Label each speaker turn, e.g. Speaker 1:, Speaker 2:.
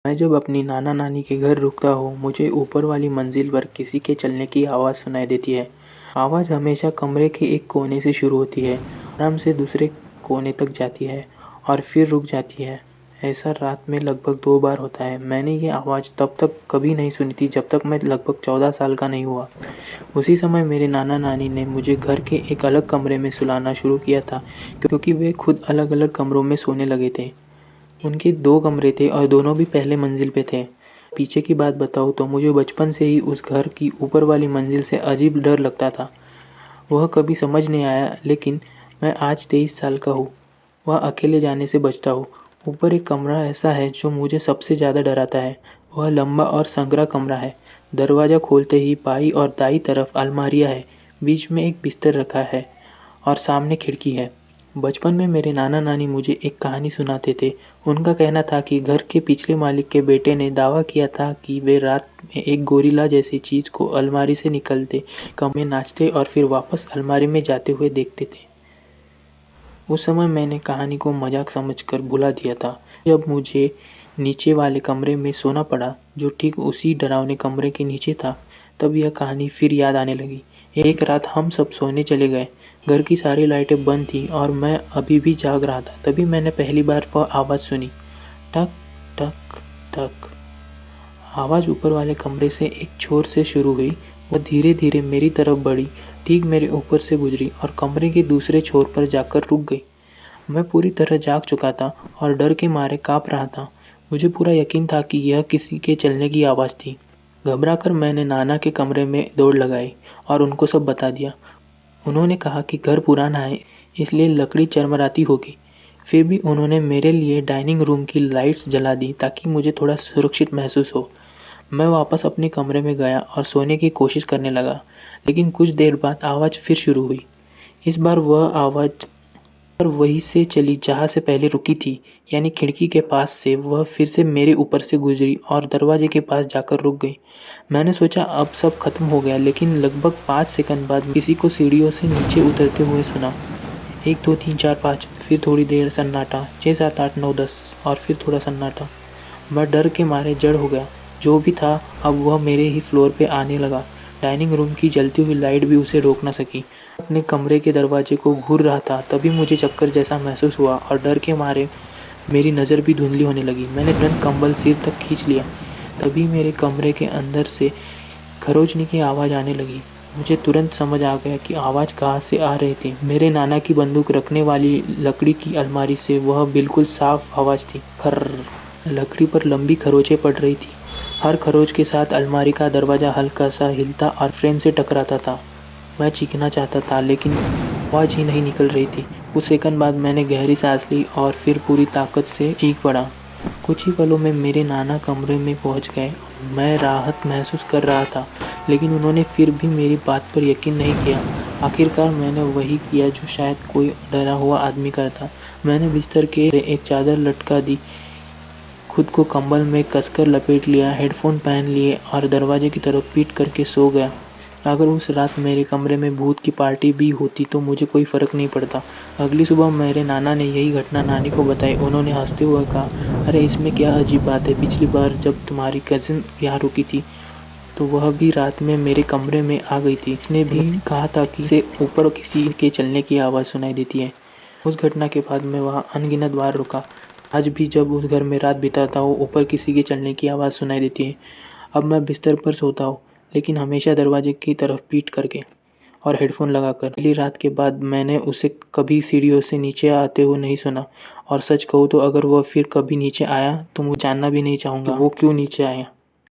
Speaker 1: मैं जब अपनी नाना-नानी के घर रुकता हूँ, मुझे ऊपर वाली मंजिल पर किसी के चलने की आवाज़ सुनाई देती है। आवाज़ हमेशा कमरे के एक कोने से शुरू होती है, आराम से दूसरे कोने तक जाती है और फिर रुक जाती है। ऐसा रात में लगभग 2 बार होता है। मैंने ये आवाज़ तब तक कभी नहीं सुनी थी जब तक मैं लगभग 14 साल का नहीं हुआ। उसी समय मेरे नाना-नानी ने मुझे घर के एक अलग कमरे में सुलाना शुरू किया था, क्योंकि वे खुद अलग-अलग कमरों में सोने लगे थे। उनके 2 कमरे थे और दोनों भी पहले मंजिल पे थे। पीछे की बात बताऊँ तो मुझे बचपन से ही उस घर की ऊपर वाली मंजिल से अजीब डर लगता था। वह कभी समझ नहीं आया, लेकिन मैं आज 23 साल का हूँ, वह अकेले जाने से बचता हूँ। ऊपर एक कमरा ऐसा है जो मुझे सबसे ज़्यादा डराता है। वह लंबा और संकरा कमरा है। दरवाज़ा खोलते ही बाईं और दाईं तरफ अलमारियाँ हैं, बीच में एक बिस्तर रखा है और सामने खिड़की है। बचपन में मेरे नाना-नानी मुझे एक कहानी सुनाते थे। उनका कहना था कि घर के पिछले मालिक के बेटे ने दावा किया था कि वे रात में एक गोरिल्ला जैसी चीज़ को अलमारी से निकलते कमरे में नाचते और फिर वापस अलमारी में जाते हुए देखते थे। उस समय मैंने कहानी को मजाक समझकर भुला दिया था। जब मुझे नीचे वाले कमरे में सोना पड़ा, जो ठीक उसी डरावने कमरे के नीचे था, तब यह कहानी फिर याद आने लगी। एक रात हम सब सोने चले गए। घर की सारी लाइटें बंद थीं और मैं अभी भी जाग रहा था। तभी मैंने पहली बार वह आवाज़ सुनी, टक, टक, टक। आवाज़ ऊपर वाले कमरे से एक छोर से शुरू हुई। वह धीरे-धीरे मेरी तरफ बढ़ी, ठीक मेरे ऊपर से गुजरी और कमरे के दूसरे छोर पर जाकर रुक गई। मैं पूरी तरह जाग चुका था और डर के मारे काँप रहा था। मुझे पूरा यकीन था कि यह किसी के चलने की आवाज़ थी। घबराकर मैंने नाना के कमरे में दौड़ लगाई और उनको सब बता दिया। उन्होंने कहा कि घर पुराना है, इसलिए लकड़ी चरमराती होगी। फिर भी उन्होंने मेरे लिए डाइनिंग रूम की लाइट्स जला दी ताकि मुझे थोड़ा सुरक्षित महसूस हो। मैं वापस अपने कमरे में गया और सोने की कोशिश करने लगा, लेकिन कुछ देर बाद आवाज़ फिर शुरू हुई। इस बार वह आवाज़ वहीं से चली जहाँ से पहले रुकी थी, यानी खिड़की के पास से। वह फिर से मेरे ऊपर से गुजरी और दरवाजे के पास जाकर रुक गई। मैंने सोचा अब सब खत्म हो गया, लेकिन लगभग 5 सेकंड बाद किसी को सीढ़ियों से नीचे उतरते हुए सुना। 1 2 3 4 5, फिर थोड़ी देर सन्नाटा, 6 7 8 9 10 और फिर थोड़ा सन्नाटा। मैं डर के मारे जड़ हो गया। जो भी था अब वह मेरे ही फ्लोर पे आने लगा। डाइनिंग रूम की जलती हुई लाइट भी उसे रोक न सकी। अपने कमरे के दरवाजे को घूर रहा था, तभी मुझे चक्कर जैसा महसूस हुआ और डर के मारे मेरी नज़र भी धुंधली होने लगी। मैंने तुरंत कंबल सिर तक खींच लिया। तभी मेरे कमरे के अंदर से खरोंचने की आवाज़ आने लगी। मुझे तुरंत समझ आ गया कि आवाज़ कहाँ से आ रही थी। मेरे नाना की बंदूक रखने वाली लकड़ी की अलमारी से वह बिल्कुल साफ आवाज़ थी। खर्र। लकड़ी पर लंबी खरोंचें पड़ रही थी। हर खरोंच के साथ अलमारी का दरवाज़ा हल्का सा हिलता और फ्रेम से टकराता था। मैं चीखना चाहता था, लेकिन आवाज़ ही नहीं निकल रही थी। कुछ सेकंड बाद मैंने गहरी सांस ली और फिर पूरी ताकत से चीख पड़ा। कुछ ही पलों में मेरे नाना कमरे में पहुंच गए। मैं राहत महसूस कर रहा था, लेकिन उन्होंने फिर भी मेरी बात पर यकीन नहीं किया। आखिरकार मैंने वही किया जो शायद कोई डरा हुआ आदमी करता। मैंने बिस्तर के एक चादर लटका दी, खुद को कंबल में कसकर लपेट लिया, हेडफोन पहन लिए और दरवाजे की तरफ पीठ करके सो गया। अगर उस रात मेरे कमरे में भूत की पार्टी भी होती तो मुझे कोई फ़र्क नहीं पड़ता। अगली सुबह मेरे नाना ने यही घटना नानी को बताई। उन्होंने हंसते हुए कहा, अरे इसमें क्या अजीब बात है, पिछली बार जब तुम्हारी कज़िन यहाँ रुकी थी तो वह भी रात में मेरे कमरे में आ गई थी। उसने भी कहा था कि से ऊपर किसी के चलने की आवाज़ सुनाई देती है। उस घटना के बाद मैं वहाँ अनगिनत बार रुका। आज भी जब उस घर में रात बिताता हूँ, ऊपर किसी के चलने की आवाज़ सुनाई देती है। अब मैं बिस्तर पर सोता हूँ, लेकिन हमेशा दरवाजे की तरफ पीठ करके और हेडफोन लगाकर। पहली रात के बाद मैंने उसे कभी सीढ़ियों से नीचे आते हुए नहीं सुना, और सच कहूँ तो अगर वह फिर कभी नीचे आया तो मैं जानना भी नहीं चाहूँगा कि वो क्यों नीचे आया।